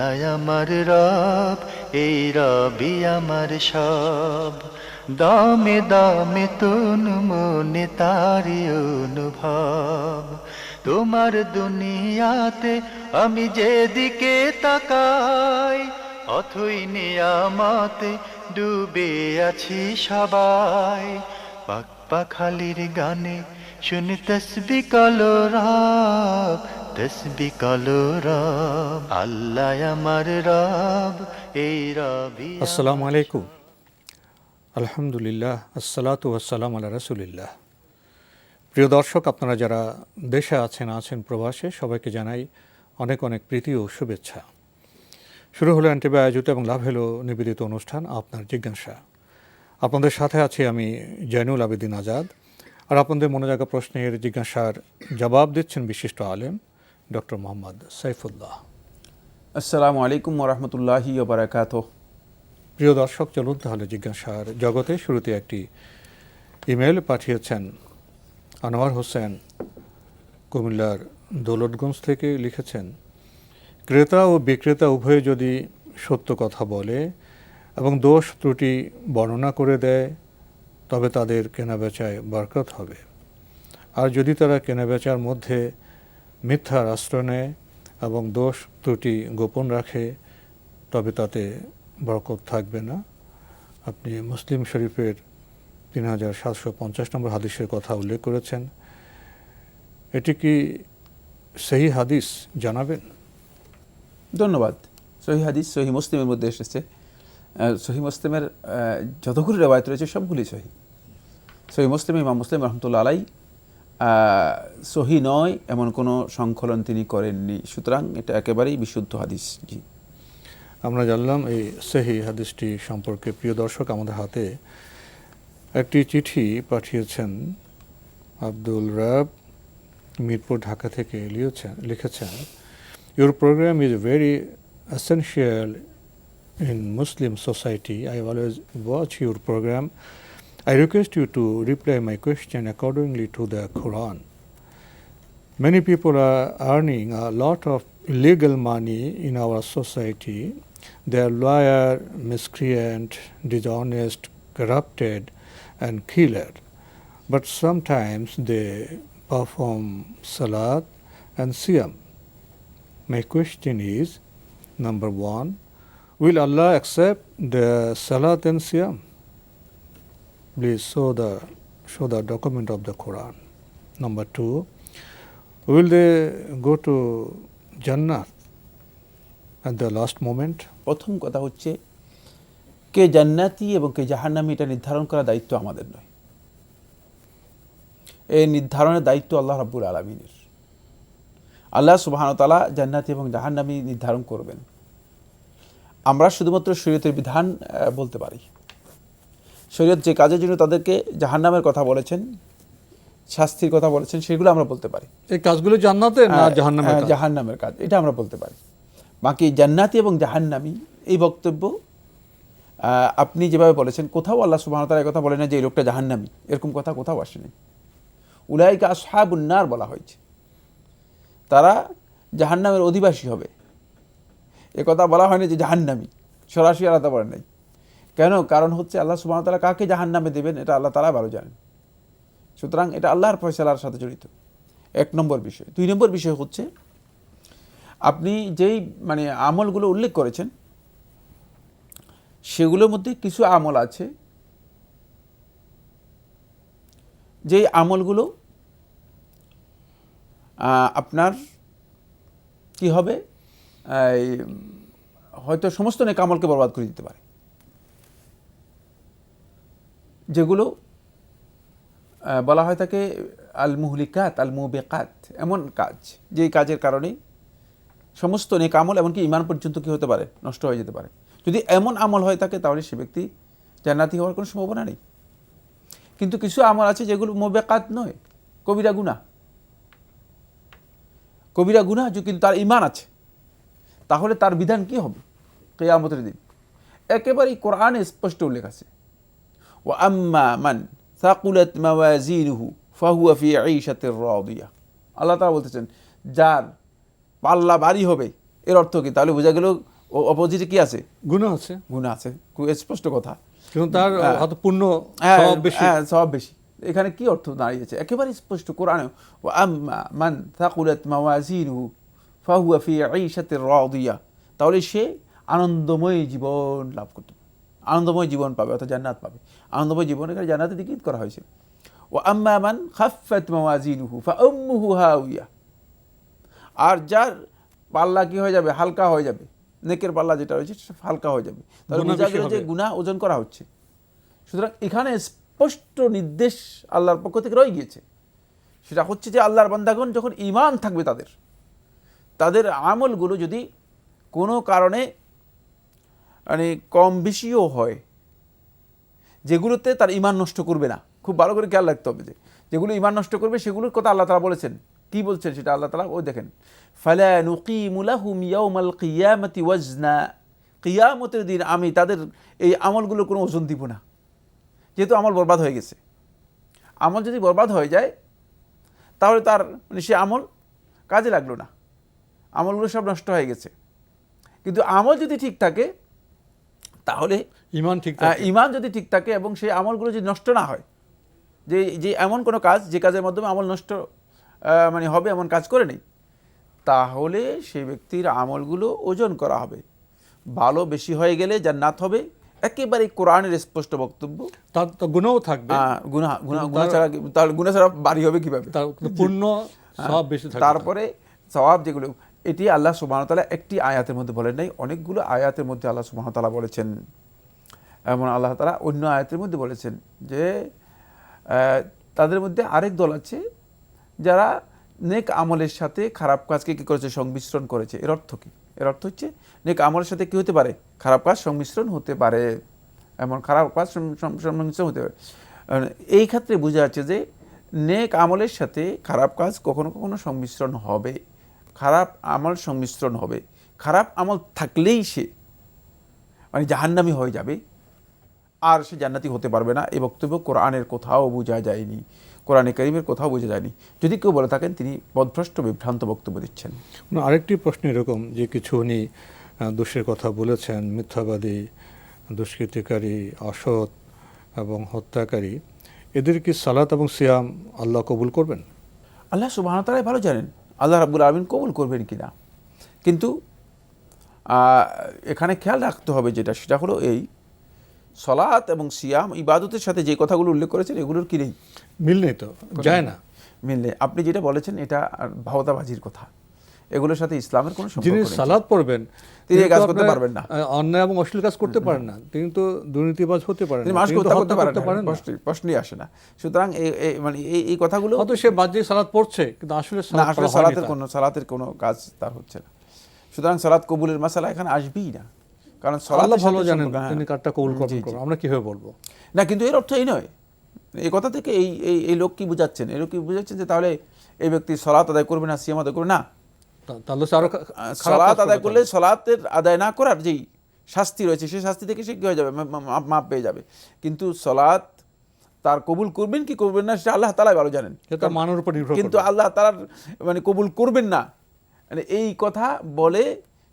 আল্লাহ আমার রব, এই রবি আমার সব। দামে দামে তন মনে তারি অনুভব। তোমার দুনিয়াতে আমি যেদিকে তাকাই, অথই নিয়ামতে ডুবে আছি সবাই। পাক পাখালির গানে শুনি তসবি কলো রব, তসবি কলো রব। আল্লাহ আমার রব, এই রবি। আসসালামু আলাইকুম। আলহামদুলিল্লাহ, আসসালাতু ওয়াসসালাম আলা রাসূলিল্লাহ। প্রিয় দর্শক, আপনারা যারা দেশে আছেন প্রবাসে, সবাইকে জানাই অনেক অনেক প্রীতি ও শুভেচ্ছা। শুরু হলো এনটিভি আয়োজিত এবং লাভ হলো নিবেদিত অনুষ্ঠান আপনার জিজ্ঞাসা। আপনাদের সাথে আছি আমি জয়নুল আবেদিন আজাদ। আর আপনাদের মনে জাগা প্রশ্নের জিজ্ঞাসার জবাব দিচ্ছেন বিশিষ্ট আলেম ডক্টর মোহাম্মদ সাইফুল্লাহ। আসসালামু আলাইকুম ওয়া রাহমাতুল্লাহি ওয়া বারাকাতুহু। প্রিয় দর্শক, চলুন তাহলে জিজ্ঞাসার জগতে শুরুতে একটি ইমেল পাঠিয়েছেন আনোয়ার হোসেন কুমিল্লার দৌলতগঞ্জ থেকে। লিখেছেন, ক্রেতা ও বিক্রেতা উভয়ে যদি সত্য কথা বলে এবং দোষ ত্রুটি বর্ণনা করে দেয়, তবে তাদের কেনাবেচায় বরকত হবে। আর যদি তারা কেনাবেচার মধ্যে মিথ্যার আশ্রয় নেয় এবং দোষ ত্রুটি গোপন রাখে, তবে তাতে বরকত থাকবে না। আপনি মুসলিম শরীফের 3750 নম্বর হাদিসের কথা উল্লেখ করেছেন। এটি কি সহি হাদিস, জানাবেন? ধন্যবাদ। সহি হাদিস সহি মুসলিমের মধ্যে এসেছে। সহি মুসলিমের যতগুলি রেওয়ায়ত রয়েছে সবগুলি সহি। সহি মুসলিম, ইমাম মুসলিম রহমতুল্লাহ আলাই সহি নয় এমন কোনো সংকলন তিনি করেননি, সুতরাং এটা একেবারেই বিশুদ্ধ হাদিস। জি, আমরা জানলাম এই সহি হাদিসটি সম্পর্কে। প্রিয় দর্শক, আমাদের হাতে একটি চিঠি পাঠিয়েছেন আব্দুল রাব, মিরপুর, ঢাকা থেকে। লিখেছেন, Your program is very essential in Muslim society. I always watch your program. I request you to reply my question accordingly to the Quran. Many people are earning a lot of illegal money in our society. They are liar, miscreant, dishonest, corrupted, and killer. But sometimes they perform salat and siyam. My question is, number one, will Allah accept the salat and siyam? Please show the document of the Quran. Number two, will they go to Jannah at the last moment? প্রথম কথা হচ্ছে, কে জান্নাতি এবং কে জাহান্নামী এটা নির্ধারণ করার দায়িত্ব আমাদের নয়। এই নির্ধারণের দায়িত্ব আল্লাহ রাব্বুল আলামিনের। আল্লাহ সুবহানাহু ওয়া তাআলা জান্নাতি এবং জাহান্নামী নির্ধারণ করবেন। আমরা শুধুমাত্র শরীয়তের বিধান বলতে পারি। শরীয়ত যে কাজের জন্য তাদেরকে জাহান্নামের কথা বলেছেন, শাস্তির কথা বলেছেন, সেগুলো আমরা বলতে পারি। এই কাজগুলো জান্নাতের না জাহান্নামের কাজ? জাহান্নামের কাজ, এটা আমরা বলতে পারি। বাকি জান্নাতি এবং জাহান্নামী এই বক্তব্য আপনি যেভাবে বলেছেন, কোথাও আল্লাহ সুবহানাহু ওয়া তাআলা এই কথা বলেন না যে এই লোকটা জাহান্নামী, এরকম কথা কোথাও আসেনি। উলাইকা আসহাবুন নার বলা হয়েছে, তারা জাহান্নামের অধিবাসী হবে। এ কথা বলা হয়নি যে জাহান্নামী, সরাসরি আলাদা বলেন নাই। কেন? কারণ হচ্ছে আল্লাহ সুবহানাহু ওয়া তাআলা কাকে জাহান্নামে দেবেন এটা আল্লাহ তাআলা ভালো জানেন। সুতরাং এটা আল্লাহর ফয়সালার সাথে জড়িত, এক নম্বর বিষয়। দুই নম্বর বিষয় হচ্ছে, আপনি যেই আমলগুলো উল্লেখ করেছেন, সেগুলোর মধ্যে কিছু আমল আছে যেই আমলগুলো আপনার কি হবে, হয়তো সমস্ত নেক আমলকে বরবাদ করে দিতে পারে। যেগুলো বলা হয় থাকে আল মুহলিকাত, আল মুবিকাত, এমন কাজ যেই কাজের কারণে সমস্ত নেক আমল এমনকি ঈমান পর্যন্ত কি হতে পারে, নষ্ট হয়ে যেতে পারে। যদি এমন আমল হয়ে থাকে তাহলে সে ব্যক্তি জান্নাতি হওয়ার কোনো সম্ভাবনা নেই। কিন্তু কিছু আমল আছে যেগুলো মুবিকাত নয়, কবিরা গুনাহ। কবিরা গুনাহ কিন্তু তার ঈমান আছে, তাহলে তার বিধান কি হবে কিয়ামতের দিন? একেবারেই কোরআনে স্পষ্ট উল্লেখ আছে, ওয়া আম্মা মান সাকুলাত মাওয়াজিনুহু ফাহুয়া ফি ঈশাতির রাদিয়া। আল্লাহ তাআলা বলতেছেন, যার পাল্লা ভারী হবে, এর অর্থ কি? তাহলে বোঝা গেল অপোজিটে কি আছে? গুনাহ আছে, গুনাহ আছে, খুব স্পষ্ট কথা। কিন্তু তার হয়তো পূর্ণ সওয়াব বেশি। হ্যাঁ, সওয়াব বেশি। এখানে কি অর্থ দাঁড়িয়েছে? একেবারে স্পষ্ট কোরআনে, ওয়া আম্মা মান থাকুলাত মাওয়াজিনুহু ফাহুয়া ফি ঈশাতির রাদিয়া, তাহলে সে আনন্দময় জীবন লাভ করতে, আনন্দময় জীবন পাবে, অর্থাৎ জান্নাত পাবে। আনন্দময় জীবন এখানে জান্নাতের দিকে করা হয়েছে। ওয়া আম্মা মান খাফফাত মাওয়াজিনুহু ফাউম্মুহু হাওিয়া, আর যার পাল্লা কি হয়ে যাবে? হালকা হয়ে যাবে, নেকের পাল্লা যেটা রয়েছে সেটা হালকা হয়ে যাবে। তাহলে বোঝা গেল যে গুনাহ ওজন করা হচ্ছে। সুতরাং এখানে স্পষ্ট নির্দেশ আল্লাহর পক্ষ থেকে রয়ে গিয়েছে, সেটা হচ্ছে যে আল্লাহর বান্দাগণ যখন ঈমান থাকবে, তাদের আমলগুলো যদি কোনো কারণে মানে কম বেশিও হয়, যেগুলোতে তার ঈমান নষ্ট করবে না, খুব ভালো করে খেয়াল রাখতে হবে যে যেগুলো ঈমান নষ্ট করবে সেগুলোর কথা আল্লাহ তাআলা বলেছেন। কি বলছেন সেটা আল্লাহ তাআলা ওই দেখেন, ফালা নুকিমু লাহুম ইয়াউমাল কিয়ামাতি ওয়াজনা, কিয়ামতের দিন আমি তাদের এই আমলগুলোর কোনো ওজন দিব না, যেহেতু আমল বরবাদ হয়ে গেছে। আমল যদি বরবাদ হয়ে যায় তাহলে তার মানে সে আমল কাজে লাগলো না, আমলগুলো সব নষ্ট হয়ে গেছে। কিন্তু আমল যদি ঠিক থাকে তাহলে ঈমান যদি ঠিক থাকে এবং সেই আমলগুলো যদি নষ্ট না হয়, যে এমন কোনো কাজ যে কাজের মাধ্যমে আমল নষ্ট মানে হবে এমন কাজ করে নেই, তাহলে সেই ব্যক্তির আমলগুলো ওজন করা হবে। ভালো বেশি হয়ে গেলে জান্নাত হবে, একেবারে কোরআনের স্পষ্ট বক্তব্য। তার তো গুনাহও থাকবে, গুনাহ ছাড়া, তাহলে গুনাহ ছাড়া বাড়ি হবে কিভাবে? তার পূর্ণ সওয়াব বেশি থাকবে। তারপরে সওয়াব যেগুলো, এটি আল্লাহ সুবহানাহু ওয়া তাআলা একটি আয়াতের মধ্যে বলেন নাই, অনেকগুলো আয়াতের মধ্যে আল্লাহ সুবহানাহু ওয়া তাআলা বলেছেন। এমন আল্লাহ তাআলা অন্য আয়াতের মধ্যে বলেছেন যে তাদের মধ্যে আরেক দল আছে যারা নেক আমলের সাথে খারাপ কাজকে কি করেছে? সংমিশ্রণ করেছে। এর অর্থ কি? এর অর্থ হচ্ছে নেক আমলের সাথে কি হতে পারে? খারাপ কাজ সংমিশ্রণ হতে পারে, এমন খারাপ কাজ সংমিশ্রণ হতে পারে। এই ক্ষেত্রে বোঝা যাচ্ছে যে নেক আমলের সাথে খারাপ কাজ কখনো কখনো সংমিশ্রণ হবে, খারাপ আমল সংমিশ্রণ হবে। খারাপ আমল থাকলেই সে মানে জাহান্নামী হয়ে যাবে, আর সে জান্নাতি হতে পারবে না। এই বক্তব্য কোরআনের কোথাও বোঝা যায়নি, কোরআনে কারীমের কোথাও বোঝা যায়নি। যদি কেউ বলে থাকেন তিনি পথভ্রষ্ট বিভ্রান্ত বক্তব্য দিচ্ছেন। আরেকটি প্রশ্ন এরকম যে কিছু উনি দোষের কথা বলেছেন, মিথ্যাবাদী, দুষ্কৃতিকারী, অসৎ এবং হত্যাকারী, এদের কি সালাত এবং সিয়াম আল্লাহ কবুল করবেন? আল্লাহ সুবহানাহু ওয়া তাআলা ভালো জানেন আল্লাহ রাব্বুল আলামিন কবুল করবেন কিনা। কিন্তু এখানে খেয়াল রাখতে হবে যেটা, সেটা হলো এই সালাত এবং সিয়াম ইবাদতের সাথে যে কথাগুলো উল্লেখ করেছেন এগুলোর কি নেই, মিল নেই, তো যায় না। মিল নেই। আপনি যেটা বলেছেন এটা ভাওতাবাজির কথা, এগুলোর সাথে ইসলামের কোনো সম্পর্ক নেই। যিনি সালাত পড়বেন তিনি কাজ করতে পারবেন না, অন্যায় এবং অশ্লীল কাজ করতে পারেন না, তিনি তো দুর্নীতিবাজ হতে পারেন তিনি না, মানুষকে হত্যা করতে পারেন না, প্রশ্নই আসে না। সুতরাং মানে এই কথাগুলো হয়তো সে বাহ্যিক সালাত পড়ছে কিন্তু আসলে সালাতের কোনো কাজ তার হচ্ছে না। সুতরাং সালাত কবুলের মাসালা এখানে আসবেই না, কারণ আল্লাহ ভালো জানেন তিনি কারটা কবুল করবেন, আমরা কিভাবে বলবো না। কিন্তু এর অর্থ এই নয়, এই কথা থেকে এই লোক কি বুঝাচ্ছেন, এই লোক কি বুঝাচ্ছেন যে তাহলে এই ব্যক্তি সালাত আদায় করবে না, সিয়াম আদায় করবে না। সালাত আদায় করলে সালাতের আদায় না করার যেই শাস্তি রয়েছে সেই শাস্তি থেকে সে কি হয়ে যাবে? মাপ পেয়ে যাবে। কিন্তু সালাত তার কবুল করবেন কি করবেন না সেটা আল্লাহ তাআলাই ভালো জানেন, মানের উপর নির্ভর। কিন্তু আল্লাহ তাআলার মানে কবুল করবেন না মানে এই কথা বলে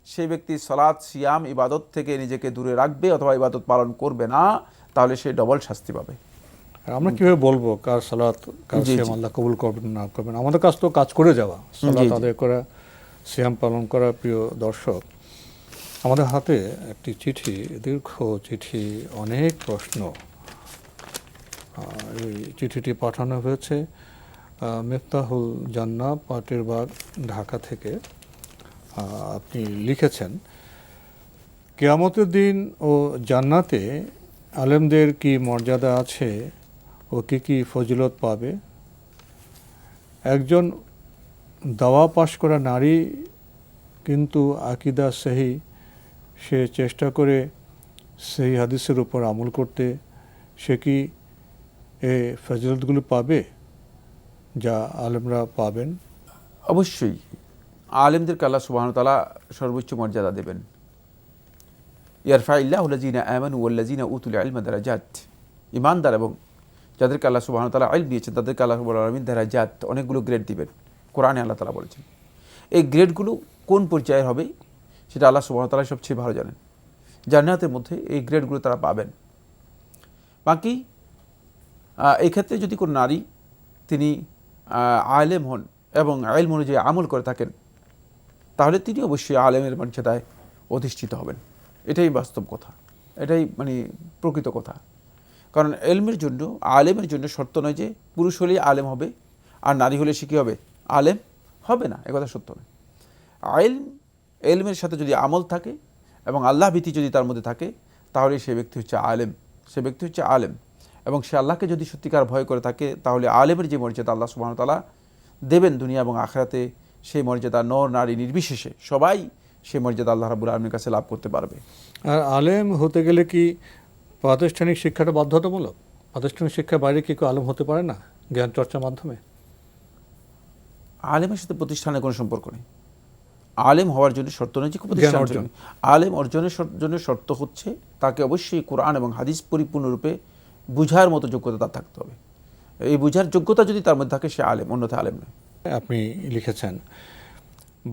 সেই ব্যক্তি সালাত সিয়াম ইবাদত থেকে নিজেকে দূরে রাখবে অথবা ইবাদত পালন করবে না, তাহলে সে ডবল শাস্তি পাবে। আমরা কিভাবে বলবো কার সালাত কার সিয়াম আল্লাহ কবুল করবেন না করবেন? আমাদের কাজ তো কাজ করে যাওয়া, সালাত আদায় করা, সিয়াম পালন করা। প্রিয় দর্শক, আমাদের হাতে একটি চিঠি, দীর্ঘ চিঠি, অনেক প্রশ্ন। এই চিঠিটি পাঠানো হয়েছে মিফতাহুল জান্নাহ, পাটের বাগ, ঢাকা থেকে। আপনি লিখেছেন, কিয়ামতের দিন ও জান্নাতে আলেমদের কি মর্যাদা আছে ও কি ফজিলত পাবে? একজন দাওয়া পাশ করা নারী কিন্তু আকীদা সহি, সে চেষ্টা করে সেই হাদিসের উপর আমল করতে, সে কি এই ফজিলতগুলো পাবে যা আলেমরা পাবেন? অবশ্যই আলেমদেরকে আল্লাহ সুবহানাহু ওয়া তাআলা সর্বোচ্চ মর্যাদা দেবেন। ইয়ারফাইল্লাহুল্লাযীনা আমানু ওয়াল্লাযীনা উতুল ইলমা দারাজাত, ঈমানদার এবং যাদেরকে আল্লাহ সুবহানাহু ওয়া তাআলা ইলম দিয়েছেন তাদেরকে আল্লাহ রাব্বুল আলামিন দারাজাত, অনেকগুলো গ্রেড দিবেন। কোরআনে আল্লাহ তাআলা বলেছেন। এই গ্রেডগুলো কোন পর্যায়ের হবে সেটা আল্লাহ সুবহানাহু ওয়া তাআলা সবচেয়ে ভালো জানেন। জান্নাতের মধ্যে এই গ্রেডগুলো তারা পাবেন। বাকি এই ক্ষেত্রে যদি কোনো নারী তিনি আলেম হন এবং ইলম অনুযায়ী আমল করে থাকেন, তাহলে তিনি অবশ্যই আলেমের মর্যাদায় অধিষ্ঠিত হবেন। এটাই বাস্তব কথা, এটাই মানে প্রকৃত কথা। কারণ আলেমের জন্য শর্ত নয় যে পুরুষ হলেই আলেম হবে আর নারী হলে সে কী হবে, আলেম হবে না, একথা সত্য নয়। এলমের সাথে যদি আমল থাকে এবং আল্লাহ ভীতি যদি তার মধ্যে থাকে, তাহলে সে ব্যক্তি হচ্ছে আলেম। এবং সে আল্লাহকে যদি সত্যিকার ভয় করে থাকে, তাহলে আলেমের যে মর্যাদা আল্লাহ সুবহানাহু ওয়া তাআলা দেবেন দুনিয়া এবং আখিরাতে, সেই মর্যাদা নর নারী নির্বিশেষে সবাই সেই মর্যাদা আল্লাহ রাব্বুল আলামিনের কাছে লাভ করতে পারবে। আর আলেম হতে গেলে কি প্রাতিষ্ঠানিক শিক্ষাটা বাধ্যতামূলক? প্রাতিষ্ঠানিক শিক্ষার বাইরে কি কেউ আলেম হতে পারে না জ্ঞান চর্চার মাধ্যমে? আলেমের সাথে প্রতিষ্ঠানের কোনো সম্পর্ক নেই। আলেম হওয়ার জন্য শর্ত নয় যে প্রতিষ্ঠান অর্জন। আলেম অর্জনের জন্য শর্ত হচ্ছে তাকে অবশ্যই কোরআন এবং হাদিস পরিপূর্ণরূপে বুঝার মতো যোগ্যতা তার থাকতে হবে। এই বুঝার যোগ্যতা যদি তার মধ্যে থাকে, সে আলেম, অন্যথায় আলেম নয়। আপনি লিখেছেন,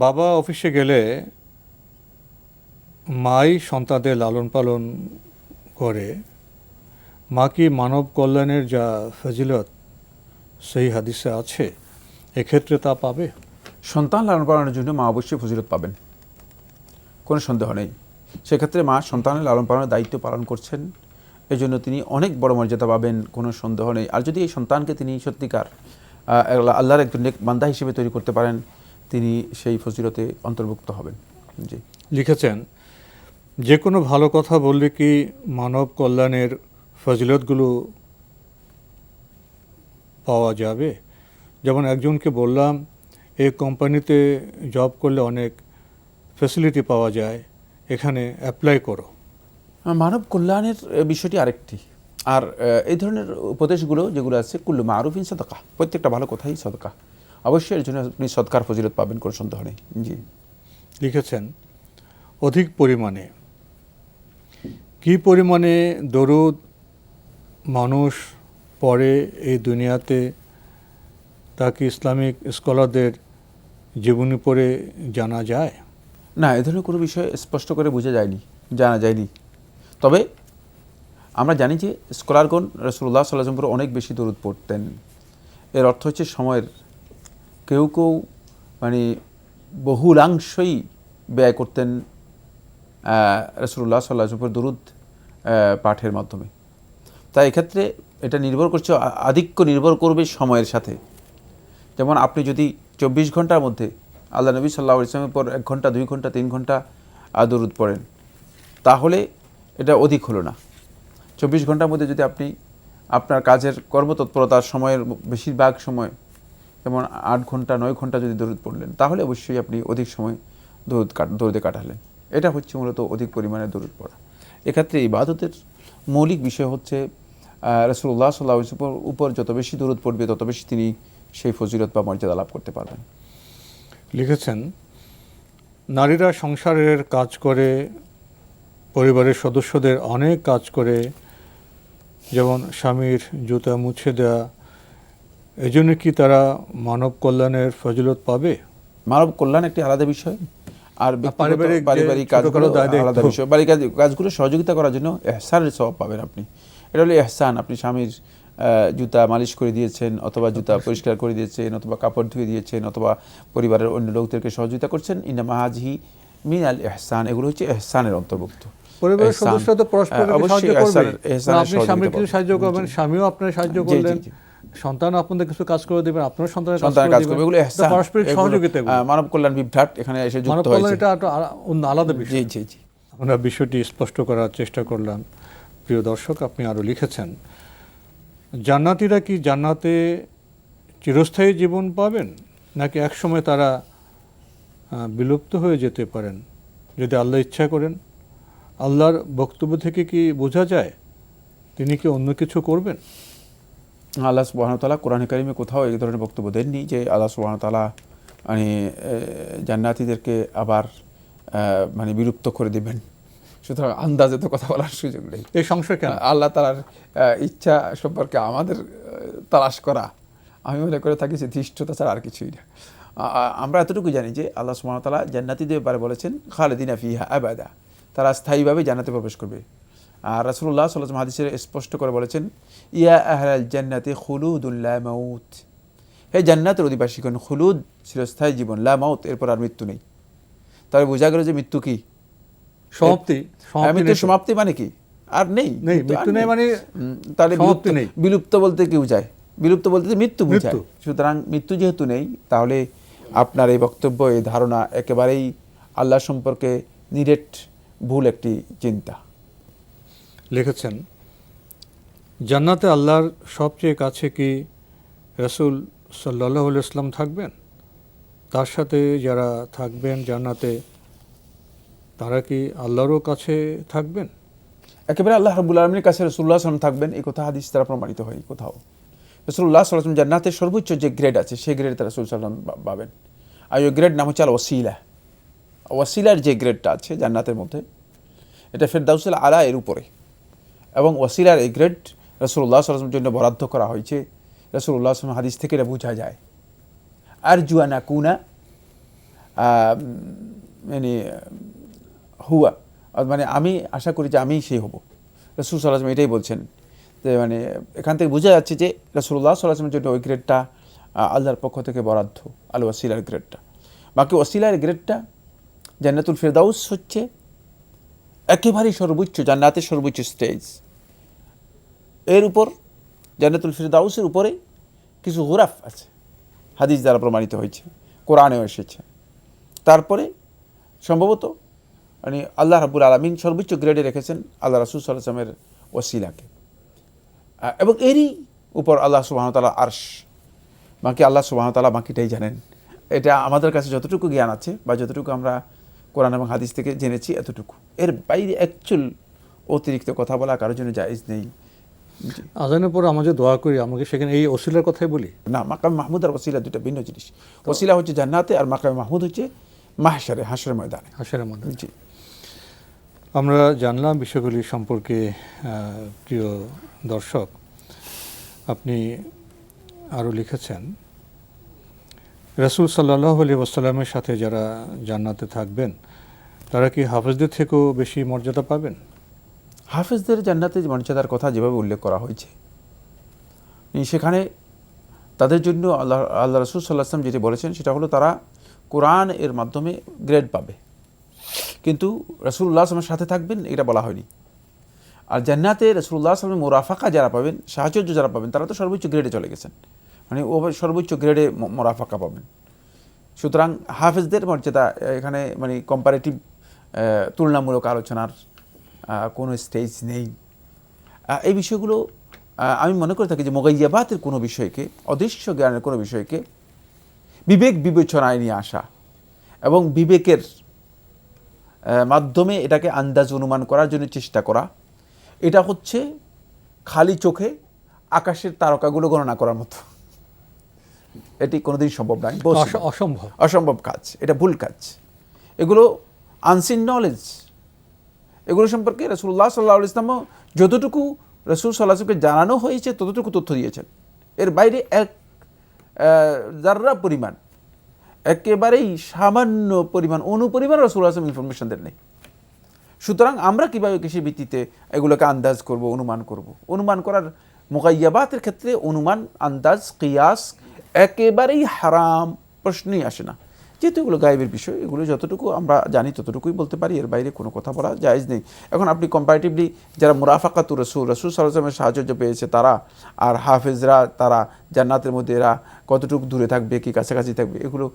বাবা অফিসে গেলে মাই সন্তানদের লালন পালন করে, মা কি মানব কল্যাণের যা ফজিলত সেই হাদিসে আছে, এক্ষেত্রে তা পাবে? সন্তান লালন পালনের জন্য মা অবশ্যই ফজিলত পাবেন, কোনো সন্দেহ নেই। সেক্ষেত্রে মা সন্তানের লালন পালনের দায়িত্ব পালন করছেন, এই জন্য তিনি অনেক বড় মর্যাদা পাবেন, কোনো সন্দেহ নেই। আর যদি এই সন্তানকে তিনি সত্যিকার আল্লাহর একজন নেক বান্দা হিসেবে তৈরি করতে পারেন, তিনি সেই ফজিলতে অন্তর্ভুক্ত হবেন। জি, লিখেছেন, যে কোনো ভালো কথা বললে কি মানব কল্যাণের ফজিলতগুলো পাওয়া যাবে? যেমন একজনকে বললাম, এই কোম্পানিতে জব করলে অনেক ফ্যাসিলিটি পাওয়া যায়, এখানে অ্যাপ্লাই করো। মানব কল্যাণের বিষয়টি আরেকটি। আর এই ধরনের উপদেশগুলো যেগুলো আছে, কুল্লু মারুফিন সাদাকা, প্রত্যেকটা ভালো কথাই সাদাকা। অবশ্যই এর জন্য আপনি সদকার ফজিলত পাবেন, কোনো সন্দেহ নেই। জি, লিখেছেন, অধিক পরিমাণে কি পরিমাণে দরুদ মানুষ পড়ে এই দুনিয়াতে, তা কি ইসলামিক স্কলারদের জীবনী পড়ে জানা যায়? না, এ ধরনের কোনো বিষয় স্পষ্ট করে জানা যায়নি। তবে আমরা জানি যে স্কলারগণ রাসূলুল্লাহ সাল্লাল্লাহু আলাইহি ওয়াসাল্লামের উপর অনেক বেশি দরুদ পড়তেন। এর অর্থ হচ্ছে সময়ের কেউ মানে বহুলাংশই ব্যয় করতেন রাসূলুল্লাহ সাল্লাল্লাহু আলাইহি ওয়াসাল্লামের উপর দরুদ পাঠের মাধ্যমে। তাই এক্ষেত্রে এটা নির্ভর করছে, আধিক্য নির্ভর করবে সময়ের সাথে। যেমন আপনি যদি 24 ঘন্টার মধ্যে আল্লাহ নবী সাল্লাল্লাহু আলাইহি ওয়াসাল্লামের পর 1 ঘন্টা 2 ঘন্টা 3 ঘন্টা দরুদ পড়েন, তাহলে এটা অধিক হলো না। 24 ঘন্টার মধ্যে যদি আপনি আপনার কাজের কর্মতৎপরতার সময়ের বেশিরভাগ সময়, যেমন 8 ঘন্টা 9 ঘন্টা যদি দরুদ পড়লেন, তাহলে অবশ্যই আপনি অধিক সময় দরুদে কাটালেন। এটা হচ্ছে মূলত অধিক পরিমাণে দরুদ পড়া। এক্ষেত্রে ইবাদতের মৌলিক বিষয় হচ্ছে রাসূলুল্লাহ সাল্লাল্লাহু আলাইহি ওয়াসাল্লামের উপর যত বেশি দরুদ পড়বে, তত বেশি তিনি সেই ফজিলত বা মর্যাদা লাভ করতে পারবেন। লিখেছেন, নারীরা সংসারের কাজ করে, পরিবারের সদস্যদের অনেক কাজ করে, যেমন স্বামীর জুতা মুছে দেওয়া, এজন্য কি তারা মানব কল্যাণের ফজিলত পাবে? মানব কল্যাণ একটি আলাদা বিষয়, আর পারিবারিক কাজগুলো আলাদা বিষয়। পারিবারিক কাজগুলো সহযোগিতা করার জন্য ইহসানের সওয়াব পাবেন আপনি। এটা হলো ইহসান। আপনি স্বামীর জুতা মালিশ করে দিয়েছেন, অথবা জুতা পরিষ্কার করে দিয়েছেন, অথবা কাপড় ধুয়ে দিয়েছেন, অথবা পরিবারের অন্য লোকদেরকে সহযোগিতা করছেন। ইন্নামা হাযিহি মিনাল ইহসান, এগুলো হচ্ছে ইহসানের অন্তর্ভুক্ত। পরিবারের সদস্যরা তো পরস্পরকে সাহায্য করবে। আপনি স্বামীর কিছু সাহায্য করবেন, স্বামীও আপনার সাহায্য করলেন, সন্তান আপনাদের কিছু কাজ করে দিবেন, আপনার সন্তানের কাজ করবে, এগুলো ইহসান, পারস্পরিক সহযোগিতা। মানব কল্যাণ বিভ্রাট এখানে এসে যুক্ত হয়েছে। এটা আলাদা বিষয়। জি জি। আমরা বিষয়টি স্পষ্ট করার চেষ্টা করলাম। প্রিয় দর্শক, আপনি আরও লিখেছেন, জান্নাতীরা কি জান্নাতে চিরস্থায়ী জীবন পাবেন, নাকি একসময় তারা বিলুপ্ত হয়ে যেতে পারেন যদি আল্লাহ ইচ্ছা করেন? আল্লাহর বক্তব্য থেকে কি বোঝা যায় তিনি কি অন্য কিছু করবেন? আল্লাহ সুবহানাহু ওয়া তাআলা কোরআনে কারিমে কোথাও এই ধরনের বক্তব্য দেননি যে আল্লাহ সুবহানাহু ওয়া তাআলা মানে জান্নাতীদেরকে আবার মানে বিলুপ্ত করে দেবেন। সুতরাং আন্দাজে তো কথা বলার সুযোগ নেই। এই সংশয় কেন? আল্লাহ তাআলার ইচ্ছা সম্পর্কে আমাদের তালাশ করা, আমি মনে করে থাকি যে ধৃষ্টতা ছাড়া আর কিছুই না। আমরা এতটুকু জানি যে আল্লাহ সুবহানাহু ওয়া তাআলা জান্নাতীদের ব্যাপারে বলেছেন খালিদিনা ফিহা আবাদা, তারা স্থায়ীভাবে জান্নাতে প্রবেশ করবে। আর রাসূলুল্লাহ সাল্লাল্লাহু আলাইহি ওয়াসাল্লাম হাদিসে স্পষ্ট করে বলেছেন ইয়া আহলাল জান্নাতি খুলুদুল লা মাউত, হে জান্নাতের অধিবাসীগণ, খুলুদ চিরস্থায়ী জীবন, লা মাউত এরপর আর মৃত্যু নেই। তবে বোঝা গেল যে মৃত্যু কি? সমাপ্তি। মৃত্যুর সমাপ্তি মানে কি? আর নেই, মৃত্যু নেই মানে তাহলে সমাপ্তি নেই। বিলুপ্ত বলতে কি বোঝায়? বিলুপ্ত বলতে মৃত্যু বোঝায়। সুতরাং মৃত্যু যেহেতু নেই, তাহলে আপনার এই বক্তব্য, এই ধারণা একেবারেই আল্লাহ সম্পর্কে নিরেট ভুল একটি চিন্তা। লিখেছেন, জান্নাতে আল্লাহর সবচেয়ে কাছে কি রাসূল সাল্লাল্লাহু আলাইহি ওয়াসাল্লাম থাকবেন? তার সাথে যারা থাকবেন জান্নাতে, তারা কি আল্লাহরও কাছে থাকবেন? একেবারে আল্লাহ রাব্বুল আলামিনের কাছে রাসূলুল্লাহ সাল্লাল্লাহু আলাইহি ওয়াসাল্লাম থাকবেন, এই কথা হাদিস দ্বারা প্রমাণিত হয় কোথাও। রাসূলুল্লাহ সাল্লাল্লাহু আলাইহি ওয়াসাল্লাম জান্নাতের সর্বোচ্চ যে গ্রেড আছে সেই গ্রেডে রাসূল সাল্লাল্লাহু আলাইহি ওয়াসাল্লাম পাবেন। আর ওই গ্রেড নাম হচ্ছে আল ওয়াসিলা। ওয়াসিলার যে গ্রেডটা আছে জান্নাতের মধ্যে, এটা ফেরদাউসুল আলা এর উপরে, এবং ওয়াসিলার এই গ্রেড রাসূলুল্লাহ সাল্লাল্লাহু আলাইহি ওয়াসাল্লামের জন্য বরাদ্দ করা হয়েছে। রাসূলুল্লাহ সাল্লাল্লাহু আলাইহি ওয়াসাল্লাম হাদিস থেকে এটা বোঝা যায়। আরজু আন আকুনা মানে হুয়া, মানে আমি আশা করি যে আমি সেই হব। রাসূল সাল্লাল্লাহু আলাইহি ওয়াসাল্লাম এটাই বলছেন। যে মানে এখান থেকে বোঝা যাচ্ছে যে রাসূলুল্লাহ সাল্লাল্লাহু আলাইহি ওয়াসাল্লামের জন্য ওই গ্রেডটা আল্লাহর পক্ষ থেকে বরাদ্দ, আল ওয়াসিলার গ্রেডটা। বাকি ওয়াসিলার গ্রেডটা জান্নাতুল ফেরদাউস হচ্ছে একেবারেই সর্বোচ্চ, জান্নাতের সর্বোচ্চ স্টেজ। এর উপর জান্নাতুল ফেরদাউসের উপরে কিছু গুরাফ আছে, হাদিস দ্বারা প্রমাণিত হয়েছে, কোরআনেও এসেছে। তারপরে সম্ভবত মানে আল্লাহ রাব্বুল আলামিন সর্বোচ্চ গ্রেডে রেখেছেন আল্লাহ রাসূল সাল্লাল্লাহু আলাইহি ওয়াসাল্লামের ওয়াসিলাকে, এবং এরই উপর আল্লাহ সুবহানাহু ওয়া তাআলা আরশ। বাকি আল্লাহ সুবহানাহু ওয়া তাআলা বাকিটাই জানেন। এটা আমাদের কাছে যতটুকু জ্ঞান আছে বা যতটুকু আমরা কোরআন এবং হাদিস থেকে জেনেছি এতটুকু, এর বাইরে অ্যাকচুয়াল অতিরিক্ত কথা বলা কারোর জন্য জায়েজ নেই। আজানের পর আমরা যে দোয়া করি, আমাকে সেখানে এই ওসিলার কথাই বলি না, মাকাম মাহমুদ আর ওসিলা দুটো ভিন্ন জিনিস। ওসিলা হচ্ছে জান্নাতে, আর মাকাম মাহমুদ হচ্ছে মাহশারে, হাশরের ময়দানে। হাশরের মধ্যে। জি, আমরা জানলাম বিষয়গুলি সম্পর্কে। প্রিয় দর্শক, আপনি আরও লিখেছেন, রাসূল সাল্লাল্লাহু আলাইহি ওয়াসাল্লামের সাথে যারা জান্নাতে থাকবেন, তারা কি হাফেজদের থেকেও বেশি মর্যাদা পাবেন? হাফেজদের জান্নাতে মর্যাদার কথা যেভাবে উল্লেখ করা হয়েছে, সেখানে তাদের জন্য আল্লাহ রাসূল সাল্লাল্লাহু আলাইহি ওয়াসাল্লাম যেটি বলেছেন সেটা হলো তারা কোরআন এর মাধ্যমে গ্রেড পাবে, কিন্তু রাসূলুল্লাহ সাল্লাল্লাহু আলাইহি ওয়াসাল্লামের সাথে থাকবেন এটা বলা হয়নি। আর জান্নাতে রাসূলুল্লাহ সাল্লাল্লাহু আলাইহি ওয়াসাল্লামের মুরাফাকা যারা পাবেন, সাহায্য যারা পাবেন, তারা তো সর্বোচ্চ গ্রেডে চলে গেছেন, মানে ও সর্বোচ্চ গ্রেডে মুরাফাকা পাবেন। সুতরাং হাফেজদের মর্যাদা এখানে মানে কম্পারেটিভ তুলনামূলক আলোচনার কোনো স্টেজ নেই। এই বিষয়গুলো আমি মনে করে থাকি যে মুগাইয়াবাতের কোনো বিষয়কে, অদৃশ্য জ্ঞানের কোনো বিষয়কে বিবেক বিবেচনায় নিয়ে আসা এবং বিবেকের মাধ্যমে এটাকে আন্দাজ অনুমান করার জন্য চেষ্টা করা, এটা হচ্ছে খালি চোখে আকাশের তারকাগুলো গণনা করার মতো। এটি কোনোদিন সম্ভব নয়, অসম্ভব কাজ, এটা ভুল কাজ। এগুলো আনসিন নলেজ, এগুলো সম্পর্কে রাসূলুল্লাহ সাল্লাল্লাহু আলাইহি ওয়াসাল্লাম যতটুকু রাসূল সাল্লাল্লাহু আলাইহি ওয়াসাল্লামকে জানানো হয়েছে ততটুকু তথ্য দিয়েছেন। এর বাইরে এক যাররা পরিমাণ, একেবারেই সামান্য পরিমাণ, অনুপরিমাণ রাসূলুল্লাহ সাল্লাল্লাহু আলাইহি ওয়াসাল্লাম ইনফরমেশন দেন নেই। সুতরাং আমরা কীভাবে কৃষি ভিত্তিতে এগুলোকে আন্দাজ করব, অনুমান করব? অনুমান করার মুগাইয়াবাতের ক্ষেত্রে অনুমান, আন্দাজ, কিয়াস একেবারেই হারাম, প্রশ্নই আসে না। যেহেতু এগুলো গায়েবের বিষয়, এগুলো যতটুকু আমরা জানি ততটুকুই বলতে পারি, এর বাইরে কোনো কথা বলা জায়েজ নেই। এখন আপনি কম্পারেটিভলি যারা মুরাফাকাতুর রাসূল সাল্লাল্লাহু আলাইহি ওয়াসাল্লামের সাহায্য পেয়েছে তারা, আর হাফেজরা তারা জান্নাতের মধ্যে এরা কতটুকু দূরে থাকবে, কি কাছাকাছি থাকবে, এগুলো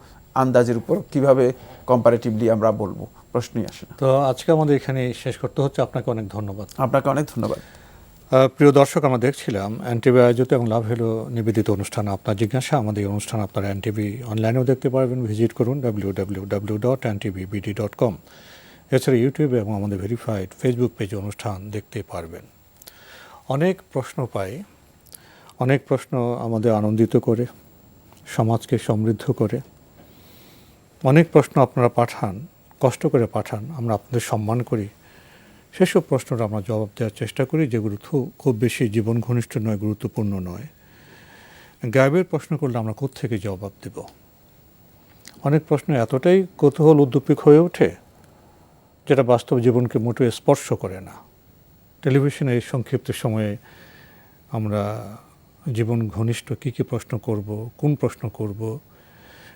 আন্দাজের উপর কিভাবে কম্পারেটিভলি আমরা বলবো, প্রশ্নই আসে না। তো আজকে আমাদের এখানে শেষ করতে হচ্ছে। আপনাকে অনেক ধন্যবাদ। আপনাকে অনেক ধন্যবাদ। প্রিয় দর্শক, আমরা দেখছিলাম এনটিভি আয়োজিত এবং লাভ হলো নিবেদিত অনুষ্ঠান আপনার জিজ্ঞাসা। আমাদের এই অনুষ্ঠান আপনারা এনটিভি অনলাইনেও দেখতে পারবেন, ভিজিট করুন www.ntv.bd.com। এছাড়া ইউটিউবে এবং আমাদের ভেরিফাইড ফেসবুক পেজে অনুষ্ঠান দেখতে পারবেন। অনেক প্রশ্ন পাই, অনেক প্রশ্ন আমাদের আনন্দিত করে, সমাজকে সমৃদ্ধ করে। অনেক প্রশ্ন আপনারা পাঠান, কষ্ট করে পাঠান, আমরা আপনাদের সম্মান করি। সেসব প্রশ্নটা আমরা জবাব দেওয়ার চেষ্টা করি, যেগুলো খুব বেশি জীবন ঘনিষ্ঠ নয়, গুরুত্বপূর্ণ নয়। গায়েবের প্রশ্ন করলে আমরা কোত্থেকে জবাব দেব? অনেক প্রশ্ন এতটাই কৌতূহল উদ্দীপক হয়ে ওঠে যেটা বাস্তব জীবনকে মোটেও স্পর্শ করে না। টেলিভিশনে এই সংক্ষিপ্ত সময়ে আমরা জীবন ঘনিষ্ঠ কী কী প্রশ্ন করব, কোন প্রশ্ন করব,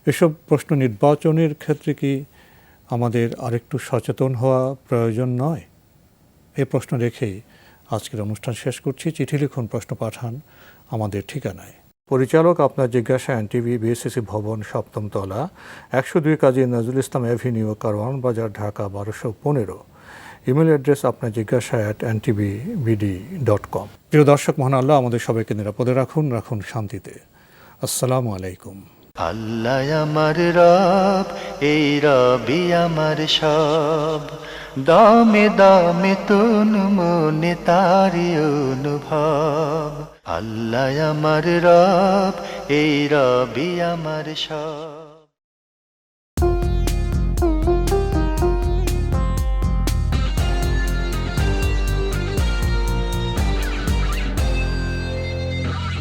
এসব প্রশ্ন নির্বাচনের ক্ষেত্রে কি আমাদের আরেকটু সচেতন হওয়া প্রয়োজন নয়? এই প্রশ্ন রেখেই আজকের অনুষ্ঠান শেষ করছি। চিঠি লিখুন, প্রশ্ন পাঠান আমাদের ঠিকানায়। পরিচালক আপনার জিজ্ঞাসা এনটিভি, বিএসসিসি ভবন, 7ম তলা, 102 কাজী নজরুল ইসলাম অ্যাভিনিউ, কারওয়ান বাজার, ঢাকা 1215। ইমেল অ্যাড্রেস আপনার জিজ্ঞাসা @ntvbd.com। প্রিয় দর্শক, মহান আল্লাহ আমাদের সবাইকে নিরাপদে রাখুন, রাখুন শান্তিতে। আসসালামু আলাইকুম। আল্লাহ আমার রব, এই রবি আমার সব, দামে দামে তুন মনে তারি অনুভব। আল্লাহ আমার রব, এই রবি আমার সব।